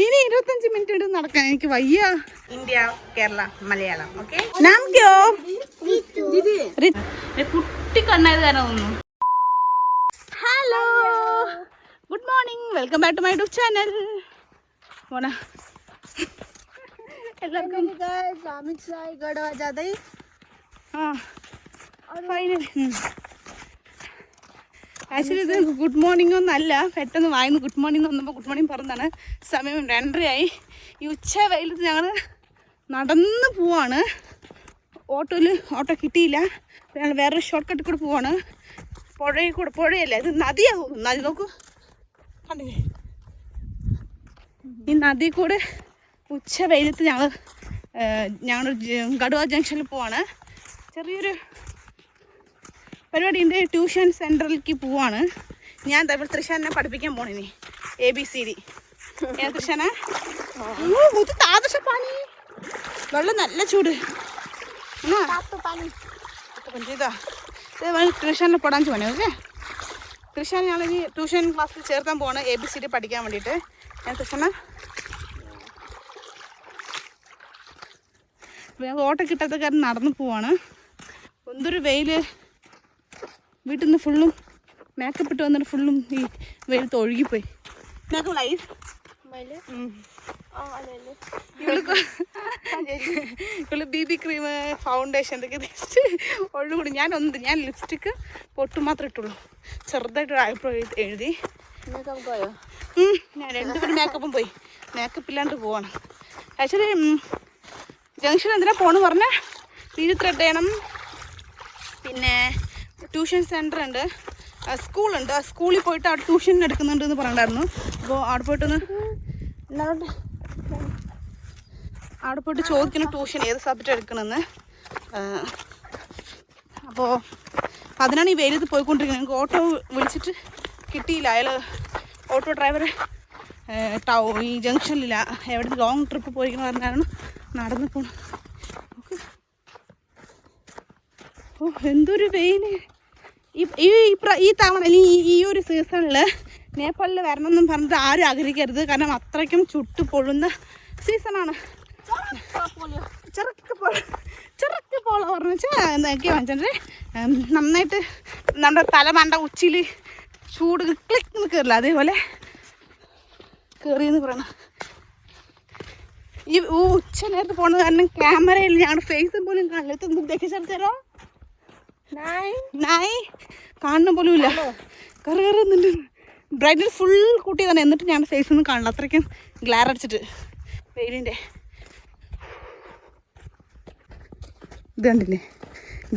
ഇനി 25 മിനിറ്റ് എടുത്ത് നടക്കാൻ എനിക്ക് വയ്യ. ഇന്ത്യ കേരള മലയാളം. ഓക്കെ, നാം ക്യോ കുട്ടി കണ്ണായത് കാരണം തോന്നുന്നു. Hello, good morning, welcome back to my YouTube channel. എല്ലാവർക്കും ആക്ച്വലി ഇത് ഗുഡ് മോർണിംഗ് ഒന്നല്ല, പെട്ടെന്ന് വായിന്ന് ഗുഡ് മോർണിംഗ് വന്നപ്പോൾ ഗുഡ് മോർണിംഗ് പറഞ്ഞതാണ്. സമയം 2:30 ഈ ഉച്ച വെയിലത്ത് ഞങ്ങൾ നടന്ന് പോവാണ്. ഓട്ടോ കിട്ടിയില്ല, ഞങ്ങൾ വേറൊരു ഷോർട്ട് കട്ടിൽ കൂടെ പോവാണ്. പുഴയിൽ കൂടെ, പുഴയല്ല ഇത് നദിയാണ് തോന്നുന്നു. നദി നോക്കൂ, കണ്ടില്ലേ? ഈ നദി കൂടെ ഉച്ച വെയിലത്ത് ഞങ്ങൾ ഗഡുവ ജംഗ്ഷനിൽ പോവാണ്. ചെറിയൊരു പരിപാടി ഉണ്ട്, ട്യൂഷൻ സെൻറ്ററിലേക്ക് പോവാണ്. ഞാൻ തൃശ്ശാനെ പഠിപ്പിക്കാൻ പോണിനി ABCD. തൃശ്ശാന താദൃശപ്പാണി, വെള്ളം നല്ല ചൂട് ട്യൂഷനിൽ പോടാൻ പോണേ. ഓക്കെ, തൃശ്ശാന ഞങ്ങൾ ഈ ട്യൂഷൻ ക്ലാസ്സിൽ ചേർത്താൻ പോവാണ് ABCD പഠിക്കാൻ വേണ്ടിയിട്ട്. ഞാൻ തൃശ്ശാന ഓട്ടോ കിട്ടാത്ത കാരണം നടന്നു പോവാണ്. എന്തൊരു വെയിൽ, വീട്ടിൽ നിന്ന് ഫുള്ളും മേക്കപ്പ് ഇട്ട് വന്നിട്ട് ഫുള്ളും ഈ വെയിലത്ത് ഒഴുകിപ്പോയി. മേക്കപ്പ് ലൈഫ് ഇവള് BB ക്രീം, ഫൗണ്ടേഷൻ എന്തൊക്കെ തേച്ചിട്ട് ഒഴുകൂടി. ഞാൻ ലിപ്സ്റ്റിക്ക് പൊട്ട് മാത്രമേ ഇട്ടുള്ളൂ. ചെറുതായിട്ടൊരു ഐബ്രോ എഴുതി. ഞാൻ 2 പേരും മേക്കപ്പും പോയി. മേക്കപ്പ് ഇല്ലാണ്ട് പോവാണ്. ആക്ച്വലി ജംഗ്ഷൻ എന്തിനാ പോണെന്ന് പറഞ്ഞാൽ തിരി ത്രെഡ് ചെയ്യണം. പിന്നെ ട്യൂഷൻ സെൻറ്റർ ഉണ്ട്, സ്കൂളുണ്ട്. സ്കൂളിൽ പോയിട്ട് അവിടെ ട്യൂഷൻ എടുക്കുന്നുണ്ട് എന്ന് പറഞ്ഞിട്ടുണ്ടായിരുന്നു. അപ്പോൾ അവിടെ പോയിട്ട് ചോദിക്കണം ട്യൂഷൻ ഏത് സബ്ജക്റ്റ് എടുക്കണമെന്ന്. അപ്പോൾ അതിനാണ് ഈ വെയിലത്ത് പോയിക്കൊണ്ടിരിക്കുന്നത്. ഞങ്ങൾക്ക് ഓട്ടോ വിളിച്ചിട്ട് കിട്ടിയില്ല. അയാൾ ഓട്ടോ ഡ്രൈവർ ഈ ജംഗ്ഷനിലില്ല, എവിടെ ലോങ് ട്രിപ്പ് പോയിരിക്കണം പറഞ്ഞാണ് നടന്നു പോകണം. ഓ, എന്തൊരു വെയിൽ! ഈ തവണ അല്ലെങ്കിൽ ഈ ഒരു സീസണിൽ നേപ്പാളിൽ വരണമെന്നും പറഞ്ഞിട്ട് ആരും ആഗ്രഹിക്കരുത്. കാരണം അത്രയ്ക്കും ചുട്ടു പൊള്ളുന്ന സീസണാണ്. ചെറുക്ക് പോള പറഞ്ഞു വെച്ചാൽ എന്തൊക്കെയാ വാങ്ങിച്ചിട്ട് നന്നായിട്ട് നമ്മുടെ തലമണ്ട ഉച്ചിയിൽ ചൂട് ക്ലിക്ക് കയറില്ല, അതേപോലെ കയറിയെന്ന് പറയണം. ഈ ഉച്ച നേരത്ത് പോകുന്നത് കാരണം ക്യാമറയിൽ ഞങ്ങളുടെ ഫേസും പോലും കാണില്ല. ഇത് ദഹിച്ചെടുത്തരോ നായി കാണുന്ന പോലും ഇല്ല. കയറുന്നുണ്ട്. ബ്രൈറ്റ്നസ് ഫുൾ കൂട്ടി തന്നെ, എന്നിട്ട് ഞങ്ങളുടെ ഫേസൊന്നും കാണില്ല. അത്രയ്ക്കും ഗ്ലാർ അടിച്ചിട്ട് വെയിലിൻ്റെ. ഇത് കണ്ടില്ലേ,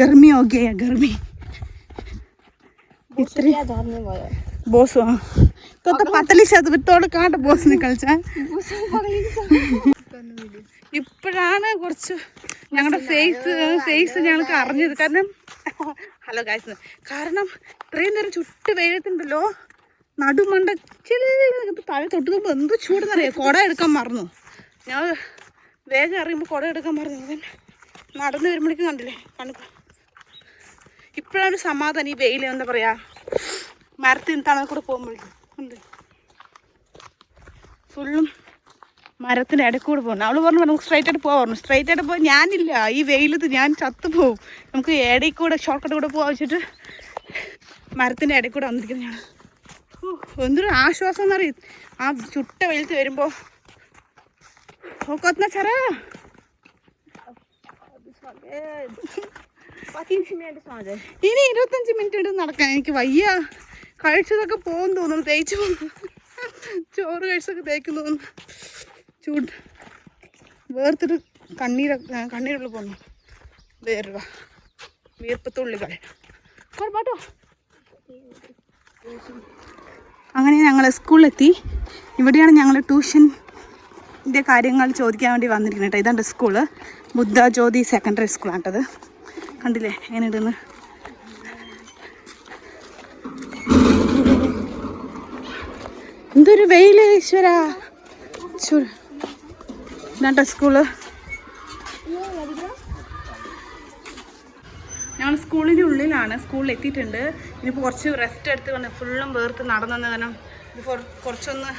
ഗർമി ഓക്കെ, ഗർമി ബോസ് പത്തലി ശതത്തോട് കാട്ട ബോസിനെ കളിച്ചാ. ഇപ്പോഴാണ് കുറച്ച് ഞങ്ങളുടെ ഫേസ് ഞങ്ങൾക്ക് അറിഞ്ഞത്. കാരണം ഹലോ ഗായ്സ്, കാരണം ഇത്രയും നേരം ചുട്ട് വെയിലത്തുണ്ടല്ലോ, നടുമണ്ട തല തൊട്ട് നോക്കുമ്പോൾ എന്ത് ചൂടെന്നറിയാം. കുട എടുക്കാൻ മറന്നു. ഞാൻ വേഗം അറിയുമ്പോൾ കുട എടുക്കാൻ മറന്നു. നടന്നു വരുമ്പോഴേക്കും കണ്ടില്ലേ കണക്ക്. ഇപ്പോഴാണ് സമാധാനം. ഈ വെയിൽ എന്താ പറയുക, മരത്തിന് തണൽ കൂടെ പോകുമ്പോഴേക്കും ഉണ്ട് ഫുള്ളും മരത്തിൻ്റെ ഇടയ്ക്ക് കൂടെ പോകണം. അവൾ പറഞ്ഞു നമുക്ക് സ്ട്രൈറ്റ് ആയിട്ട് പോകാൻ. സ്ട്രൈറ്റ് ആയിട്ട് പോകാൻ ഞാനില്ല, ഈ വെയിലത്ത് ഞാൻ ചത്തുപോകും. നമുക്ക് ഇടയിൽ കൂടെ ഷോർട്ട് കട്ട് കൂടെ പോകാൻ വെച്ചിട്ട് മരത്തിൻ്റെ ഇടയിൽ കൂടെ വന്നിരിക്കുന്നത് ഞാൻ. എന്തൊരു ആശ്വാസം എന്നറിയും ആ ചുട്ട വെയിലത്ത് വരുമ്പോൾ. കൊത്തുന്ന ചെറ ഇനി 25 മിനിറ്റ് എടുത്ത് നടക്കാൻ എനിക്ക് വയ്യ. കഴിച്ചതൊക്കെ പോകുന്നു തോന്നുന്നു, തേച്ച് പോകുന്നു. ചോറ് കഴിച്ചതൊക്കെ തേക്കുന്നു തോന്നുന്നു. ചൂട് വേർത്തിട്ട് കണ്ണീരുള്ള പോന്നു. വീർപ്പത്തുള്ളികൾ പാട്ടോ. അങ്ങനെ ഞങ്ങൾ സ്കൂളിലെത്തി. ഇവിടെയാണ് ഞങ്ങൾ ട്യൂഷൻ്റെ കാര്യങ്ങൾ ചോദിക്കാൻ വേണ്ടി വന്നിരിക്കുന്നത് കേട്ടോ. ഇതാണ് സ്കൂള്, ബുദ്ധ ജ്യോതി സെക്കൻഡറി സ്കൂളാണത്. കണ്ടില്ലേ എങ്ങനെ ഇടുന്ന്. എന്തൊരു വെയില് ഈശ്വര. ഇതാ സ്കൂള്. ഞങ്ങൾ സ്കൂളിൻ്റെ ഉള്ളിലാണ്, സ്കൂളിൽ എത്തിയിട്ടുണ്ട്. ഇനിയിപ്പോൾ കുറച്ച് റെസ്റ്റ് എടുത്ത് കൊണ്ട് ഫുള്ളും വേർത്ത് നടന്നെന്ന്. കാരണം ഇത് കുറച്ചൊന്ന്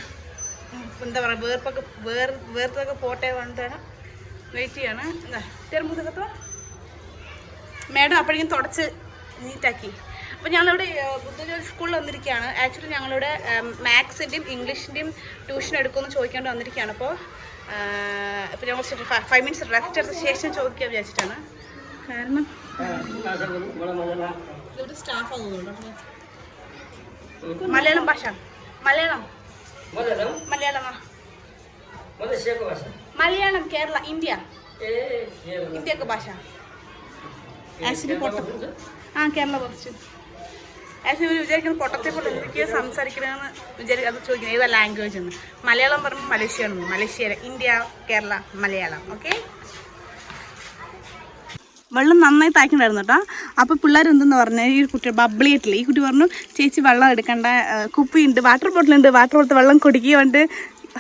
എന്താ പറയുക വേർത്തൊക്കെ പോട്ടെ വന്നിട്ടാണ് വെയിറ്റ് ചെയ്യാണ്. തെരുമ്പുതൊക്കെ മാഡം അപ്പോഴേക്കും തുടച്ച് നീറ്റാക്കി. അപ്പോൾ ഞങ്ങളിവിടെ ബുദ്ധജോലി സ്കൂളിൽ വന്നിരിക്കുകയാണ്. ആക്ച്വലി ഞങ്ങളിവിടെ മാത്സിൻ്റെയും ഇംഗ്ലീഷിൻ്റെയും ട്യൂഷൻ എടുക്കുമെന്ന് ചോദിക്കാണ്ട് വന്നിരിക്കുകയാണ്. അപ്പോൾ ഇപ്പോൾ ഞങ്ങൾ 5 മിനിറ്റ്സ് റെസ്റ്റ് എടുത്ത ശേഷം ചോദിക്കാൻ വിചാരിച്ചിട്ടാണ്. കാരണം ഇവിടെ സ്റ്റാഫ് ആകുന്നുണ്ടോ മലയാളം ഭാഷ മലയാളം കേരള ഇന്ത്യക്ക് ഭാഷ ആക്ച്വലി കേരള ഫസ്റ്റ് ആക്ച്വലി വിചാരിക്കുന്നത് പൊട്ടത്തെ പോലെ എന്തൊക്കെയോ സംസാരിക്കണമെന്ന് അത് ചോദിക്കുന്നത് ഏതാ ലാംഗ്വേജ് എന്ന്. മലയാളം പറയുമ്പോൾ മലേഷ്യയാണ്. Malaysia, India, Kerala, Malayalam. Okay. വെള്ളം നന്നായി തായ്ക്കുണ്ടായിരുന്നു കേട്ടോ. അപ്പോൾ പിള്ളേർ എന്തെന്ന് പറഞ്ഞാൽ ഈ കുട്ടി ബബ്ലിയായിട്ടില്ല. ഈ കുട്ടി പറഞ്ഞു ചേച്ചി വെള്ളം എടുക്കണ്ട, കുപ്പിയുണ്ട്, വാട്ടർ ബോട്ടിലുണ്ട്, വാട്ടർ ബോട്ടിൽ വെള്ളം കുടിക്കുന്നുണ്ട്.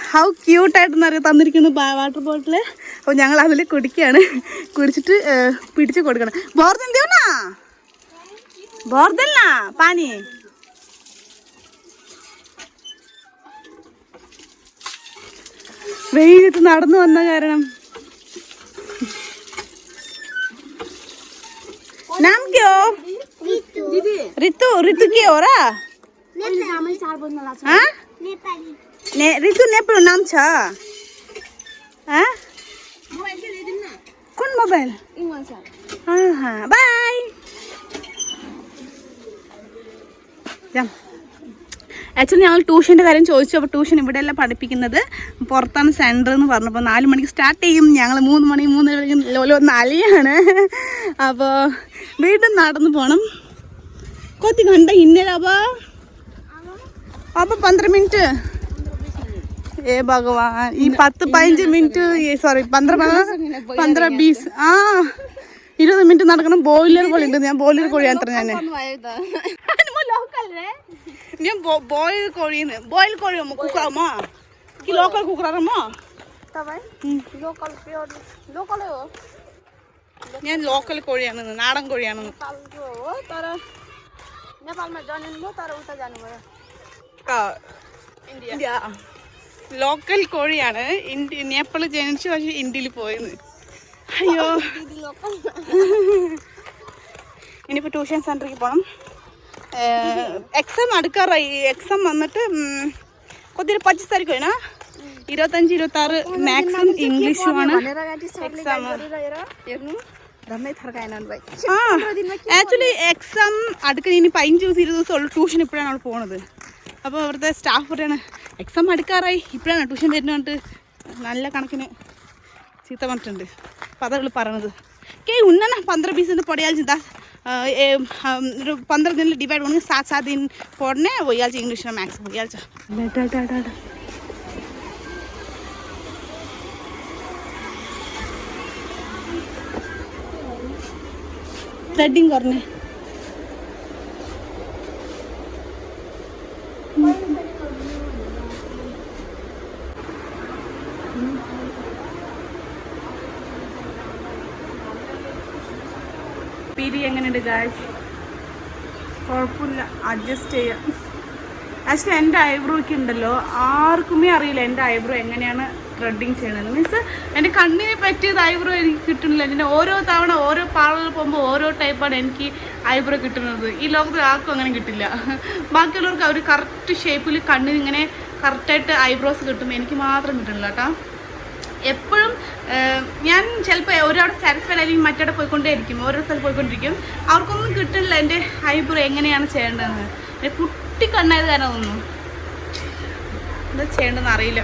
ഹൗ ക്യൂട്ടായിട്ടെന്ന് അറിയാം തന്നിരിക്കുന്നു വാട്ടർ ബോട്ടിൽ. അപ്പോൾ ഞങ്ങൾ അതിൽ കുടിക്കുകയാണ്. കുടിച്ചിട്ട് പിടിച്ച് കൊടുക്കണം. ബോർദല്ല പാനി വെയിലത്ത് നടന്നു വന്ന കാരണം. नाम क्या हो? रितु क्या हो रहा? हाँ? रितु नेपाल नाम छा? हाँ? कौन मोबाइल? हाँ बाय. ആക്ച്വലി ഞങ്ങൾ ട്യൂഷൻ്റെ കാര്യം ചോദിച്ചു. അപ്പോൾ ട്യൂഷൻ ഇവിടെയല്ല പഠിപ്പിക്കുന്നത്, പുറത്താണ് സെൻറ്റർ എന്ന് പറഞ്ഞപ്പോൾ 4 മണിക്ക് സ്റ്റാർട്ട് ചെയ്യും. ഞങ്ങൾ 3 മണി 3 നാലിയാണ്. അപ്പോൾ വീണ്ടും നടന്നു പോകണം. കൊത്തി കണ്ട ഇന്നലാ അപ്പോൾ 12 മിനിറ്റ് ഏ ഭഗവാൻ. ഈ 10-15 മിനിറ്റ് സോറി 15-20 20 മിനിറ്റ് നടക്കണം. ബോയിലർ കോഴി ഉണ്ട്. ഞാൻ ബോയിലർ കോഴിയാണ് അത്ര ഞാൻ ബോയിൽ കോഴിന്ന് ബോയിൽ കോഴി കുക്കറാമോ ലോക്കൽ കുക്കറാമോ ഞാൻ ലോക്കൽ കോഴിയാണ് നാടൻ കോഴിയാണ് ലോക്കൽ കോഴിയാണ് നേപ്പാളിൽ ജനിച്ചു പക്ഷെ ഇന്ത്യയിൽ പോയെന്ന് അയ്യോ ഇനിയിപ്പോൾ ട്യൂഷൻ സെൻറ്ററിൽ പോകണം എക്സാം അടുക്കാറായി എക്സാം വന്നിട്ട് കൊത്തിരി 25 താരീഖ് വേണ 25-26 മാത്സും ഇംഗ്ലീഷുമാണ് എക്സാം ആക്ച്വലി എക്സാം അടുക്കുന്ന ഇനി 15-20 ദിവസമുള്ളൂ ട്യൂഷൻ ഇപ്പോഴാണ് അവൾ പോണത് അപ്പോൾ അവിടുത്തെ സ്റ്റാഫ് പറയാണ് എക്സാം അടുക്കാറായി ഇപ്പോഴാണ് ട്യൂഷൻ വരുന്നതുകൊണ്ട് നല്ല കണക്കിന് ചീത്ത പറഞ്ഞിട്ടുണ്ട് അപ്പോൾ അതവൾ പറയണത് കേ ഉന്നന 15-20 दिन पढ़ियाल 15 दिन डिवाइड होने 7 दिन पढ़ने वही इंग्लिश में मैथ्स वही थ्रेडिंग करने പീരി എങ്ങനെയുണ്ട് ഗായ്സ് കുഴപ്പമില്ല അഡ്ജസ്റ്റ് ചെയ്യാം ആക്ച്വലി എൻ്റെ ഐബ്രോയ്ക്ക് ഉണ്ടല്ലോ ആർക്കുമേ അറിയില്ല എൻ്റെ ഐബ്രോ എങ്ങനെയാണ് ത്രെഡിങ് ചെയ്യണത് മീൻസ് എൻ്റെ കണ്ണിന് പറ്റിയത് ഐബ്രോ എനിക്ക് കിട്ടുന്നില്ല എൻ്റെ ഓരോ തവണ ഓരോ പാർലറിൽ പോകുമ്പോൾ ഓരോ ടൈപ്പാണ് എനിക്ക് ഐബ്രോ കിട്ടുന്നത് ഈ ലോകത്തിൽ ആർക്കും അങ്ങനെ കിട്ടില്ല ബാക്കിയുള്ളവർക്ക് അവർ കറക്റ്റ് ഷേപ്പിൽ കണ്ണിന് ഇങ്ങനെ കറക്റ്റായിട്ട് ഐബ്രോസ് കിട്ടുമ്പോൾ എനിക്ക് മാത്രം കിട്ടുന്നില്ല കേട്ടോ എപ്പോഴും ഞാൻ ചിലപ്പോൾ ഒരാടെ സാറ്റിസ്ഫൈഡ് ആയിരിക്കും മറ്റവിടെ പോയിക്കൊണ്ടേയിരിക്കും ഓരോ സ്ഥലത്ത് പോയിക്കൊണ്ടിരിക്കും അവർക്കൊന്നും കിട്ടുന്നില്ല എൻ്റെ ഐബ്രോ എങ്ങനെയാണ് ചെയ്യേണ്ടതെന്ന് കുട്ടി കണ്ണായത് കാരണം ഒന്നും എന്താ ചെയ്യേണ്ടതെന്ന് അറിയില്ല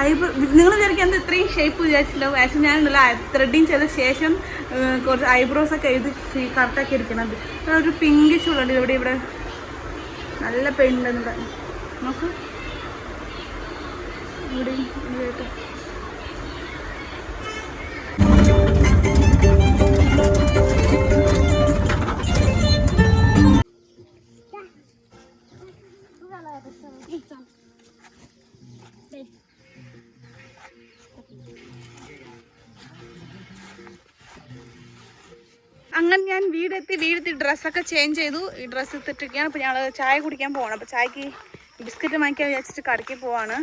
ഐബ്രോ നിങ്ങൾ വിചാരിക്കുന്നത് ഇത്രയും ഷേപ്പ് വിചാരിച്ചിട്ടുണ്ടാവും ആക്ച്വലി ഞാനുണ്ടല്ലോ ത്രെഡിങ് ചെയ്ത ശേഷം കുറച്ച് ഐബ്രോസൊക്കെ എഴുതി കറക്റ്റാക്കി ഇരിക്കണത് ഒരു പിങ്കിഷ് ഉള്ളത് ഇവിടെ നല്ല പെയിൻ്റ് നോക്കൂ ഇവിടെ കേട്ടോ അങ്ങനെ ഞാൻ വീടെത്തി ഡ്രസ്സൊക്കെ ചേഞ്ച് ചെയ്തു ഈ ഡ്രസ്സ് ഇട്ടിട്ടൊക്കെയാണ് അപ്പോൾ ഞങ്ങൾ ചായ കുടിക്കാൻ പോകണം അപ്പോൾ ചായക്ക് ബിസ്ക്കറ്റ് വാങ്ങിക്കാൻ വിചാരിച്ചിട്ട് കടയ്ക്ക് പോവാണ്.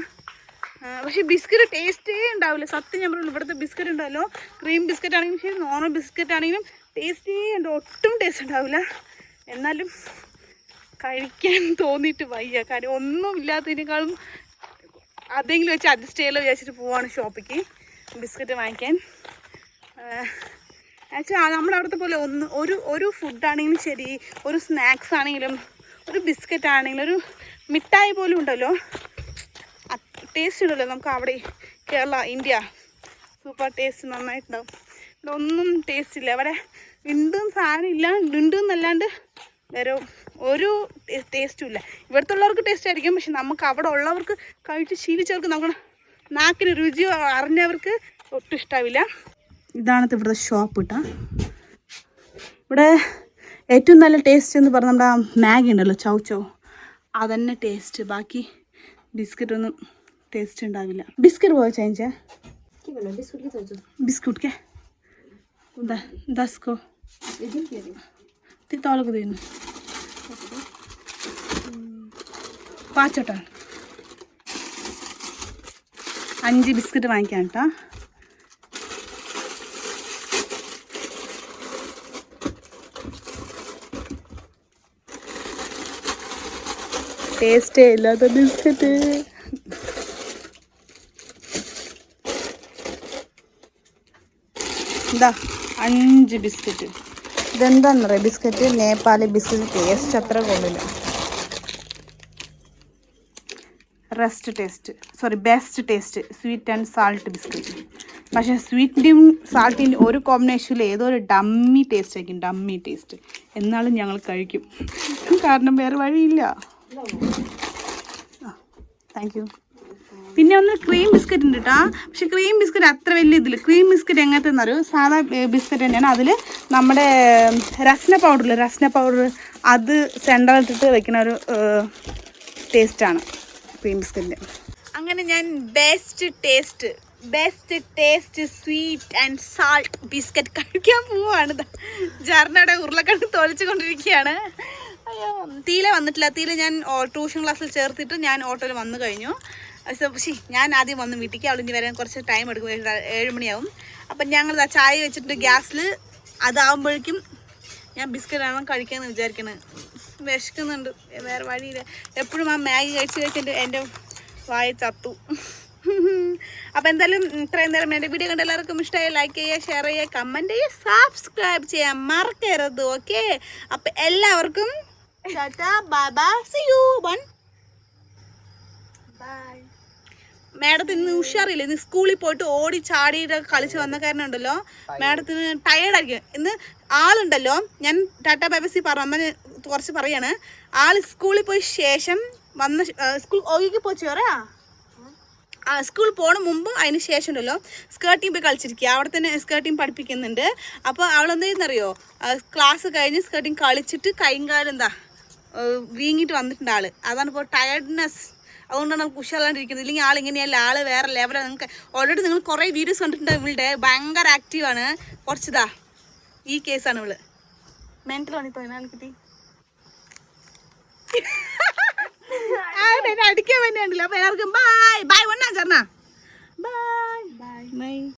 പക്ഷേ ബിസ്ക്കറ്റ് ടേസ്റ്റേ ഉണ്ടാവില്ല. സത്യം ഞാൻ പറയുള്ളൂ, ഇവിടുത്തെ ബിസ്ക്കറ്റ് ഉണ്ടല്ലോ, ക്രീം ബിസ്ക്കറ്റ് ആണെങ്കിലും ശരി നോർമൽ ബിസ്ക്കറ്റ് ആണെങ്കിലും ടേസ്റ്റേ ഉണ്ട്, ഒട്ടും ടേസ്റ്റ് ഉണ്ടാവില്ല. എന്നാലും കഴിക്കാൻ തോന്നിയിട്ട് വയ്യ. കാര്യം ഒന്നും ഇല്ലാത്തതിനേക്കാളും അതെങ്കിലും വെച്ച് അഡ്ജസ്റ്റ് ചെയ്യാലോ വിചാരിച്ചിട്ട് പോവാണ് ഷോപ്പിക്ക് ബിസ്ക്കറ്റ് വാങ്ങിക്കാൻ. ആക്ച്വലി നമ്മുടെ അവിടുത്തെ പോലെ ഒരു ഫുഡാണെങ്കിലും ശരി, ഒരു സ്നാക്സ് ആണെങ്കിലും, ഒരു ബിസ്ക്കറ്റ് ആണെങ്കിലും, ഒരു മിഠായി പോലും ഉണ്ടല്ലോ, ടേസ്റ്റ് ഉണ്ടല്ലോ നമുക്ക് അവിടെ കേരള ഇന്ത്യ സൂപ്പർ ടേസ്റ്റ് നന്നായിട്ടുണ്ടാവും. ഇവിടെ ഒന്നും ടേസ്റ്റ് ഇല്ല. അവിടെ ഉണ്ടും സാധനം ഇല്ല, ഉണ്ട് എന്നല്ലാണ്ട് വേറെ ഒരു ടേസ്റ്റും ഇല്ല. ഇവിടുത്തെ ഉള്ളവർക്ക് ടേസ്റ്റ് ആയിരിക്കും, പക്ഷെ നമുക്ക് അവിടെ ഉള്ളവർക്ക് കഴിച്ച് ശീലിച്ചവർക്ക് നമുക്ക് നാക്കിന് രുചി അറിഞ്ഞവർക്ക് ഒട്ടും ഇഷ്ടാവില്ല. ഇതാണ് ഇവിടുത്തെ ഷോപ്പ് കേട്ടോ. ഇവിടെ ഏറ്റവും നല്ല ടേസ്റ്റ് എന്ന് പറഞ്ഞാൽ നമ്മുടെ മാഗി ഉണ്ടല്ലോ, ചൗ ചൗ, അതന്നെ ടേസ്റ്റ്. ബാക്കി ബിസ്ക്കറ്റ് ഒന്നും ടേസ്റ്റ് ഉണ്ടാവില്ല. बिस्किट वो चाहिए बिस्कुट के 10 को तिताल को देना 5 5 ബിസ്ക്കറ്റ് വാങ്ങിക്കാൻ കേട്ടോ. ടേസ്റ്റേ ഇല്ലാത്ത ബിസ്ക്കറ്റ്. ഇതാ 5 ബിസ്ക്കറ്റ്. ഇതെന്താണെന്ന് പറയാം, ബിസ്ക്കറ്റ് നേപ്പാളി ബിസ്ക്കറ്റ്. ടേസ്റ്റ് അത്ര കൊള്ളില്ല. Best taste sweet and salt biscuit. പക്ഷേ സ്വീറ്റിൻ്റെയും സാൾട്ടിൻ്റെയും ഒരു കോമ്പിനേഷനിൽ ഏതോ ഒരു ഡമ്മി ടേസ്റ്റ് ആയിരിക്കും, ഡമ്മി ടേസ്റ്റ്. എന്നാലും ഞങ്ങൾ കഴിക്കും, കാരണം വേറെ വഴിയില്ല. Thank you. പിന്നെ ഒന്ന് ക്രീം ബിസ്ക്കറ്റ് ഉണ്ട് കേട്ടോ. പക്ഷെ ക്രീം ബിസ്ക്കറ്റ് അത്ര വലിയ ഇതില്ല. ക്രീം ബിസ്ക്കറ്റ് എങ്ങനത്തെ എന്നറിയോ, സാധാ ബിസ്ക്കറ്റ് തന്നെയാണ്. അതിൽ നമ്മുടെ രസ്ന പൗഡർ അത് സെൻറ്ററിലിട്ടിട്ട് വെക്കുന്ന ഒരു ടേസ്റ്റാണ് ക്രീം ബിസ്ക്കറ്റിൻ്റെ. അങ്ങനെ ഞാൻ best taste sweet and salt biscuit കഴിക്കാൻ പോവാണ്. ജർണയുടെ ഉരുളക്കിഴങ്ങ് തൊളിച്ചു കൊണ്ടിരിക്കുകയാണ്. അയ്യോ, തീല വന്നിട്ടില്ല. തീല ഞാൻ ട്യൂഷൻ ക്ലാസ്സിൽ ചേർത്തിട്ട് ഞാൻ ഓട്ടോയിൽ വന്നു കഴിഞ്ഞു. ഞാൻ ആദ്യം വന്ന് വീട്ടിലേക്ക്, അവിടെ വരാൻ കുറച്ച് ടൈം എടുക്കും, 7 മണിയാവും. അപ്പം ഞങ്ങൾ ചായ വെച്ചിട്ട് ഗ്യാസിൽ അതാവുമ്പോഴേക്കും ഞാൻ ബിസ്ക്കറ്റാണ് കഴിക്കാമെന്ന് വിചാരിക്കണത്. വിശക്കുന്നുണ്ട്, വേറെ വഴിയില്ല. എപ്പോഴും ആ മാഗി കഴിച്ചിട്ട് എൻ്റെ വായ ചത്തു. അപ്പം എന്തായാലും ഇത്രയും നേരം എൻ്റെ വീഡിയോ കണ്ട എല്ലാവർക്കും ഇഷ്ടമായി. ലൈക്ക് ചെയ്യുക, ഷെയർ ചെയ്യുക, കമൻറ്റ് ചെയ്യുക, സബ്സ്ക്രൈബ് ചെയ്യാൻ മറക്കരുത്. ഓക്കെ, അപ്പം എല്ലാവർക്കും bye bye, see you bye. മാഡത്തിന് ഇന്ന് ഉഷാറില്ല. ഇന്ന് സ്കൂളിൽ പോയിട്ട് ഓടി ചാടിയിട്ട് കളിച്ച് വന്ന കാരണം ഉണ്ടല്ലോ, മാഡത്തിന് ടയേർഡായിരിക്കും. ഇന്ന് ആളുണ്ടല്ലോ, ഞാൻ ടാറ്റ ബൈബസി അമ്മ കുറച്ച് പറയാണ്. ആൾ സ്കൂളിൽ പോയി ശേഷം വന്ന സ്കൂൾ ഒഴുകി പോയി പറയാ സ്കൂളിൽ പോണ മുമ്പും അതിന് ശേഷം ഉണ്ടല്ലോ സ്കേർട്ടിങ് പോയി കളിച്ചിരിക്കുക. അവിടെ തന്നെ സ്കേർട്ടിങ് പഠിപ്പിക്കുന്നുണ്ട്. അപ്പോൾ അവളെന്തായെന്നറിയോ, ക്ലാസ് കഴിഞ്ഞ് സ്കേർട്ടിങ് കളിച്ചിട്ട് കൈകാലം വീങ്ങിയിട്ട് വന്നിട്ടുണ്ട് ആള്. അതാണ് ഇപ്പോൾ ടയർഡ്നെസ്. അതുകൊണ്ടാണ് നമുക്ക് ഉഷാറാണ്ടിരിക്കുന്നത്. ഇല്ലെങ്കിൽ ആളിങ്ങനെയല്ല, ആള് വേറെ ലെവലാണ്. നിങ്ങൾക്ക് ഓൾറെഡി നിങ്ങൾ കുറേ വീഡിയോസ് കണ്ടിട്ടുണ്ട്. ഇവളുടെ ഭയങ്കര ആക്റ്റീവാണ്. കുറച്ചിതാ ഈ കേസാണ് ഇവള്. മെന്റൽ ആണ് കിട്ടി അടിക്കാൻ വേണ്ടിയുണ്ടല്ലോ. അപ്പൊ എല്ലാവർക്കും ബൈ ബൈ. ഒന്നാ ചേർന്നാ ബൈ ബൈ ബൈ.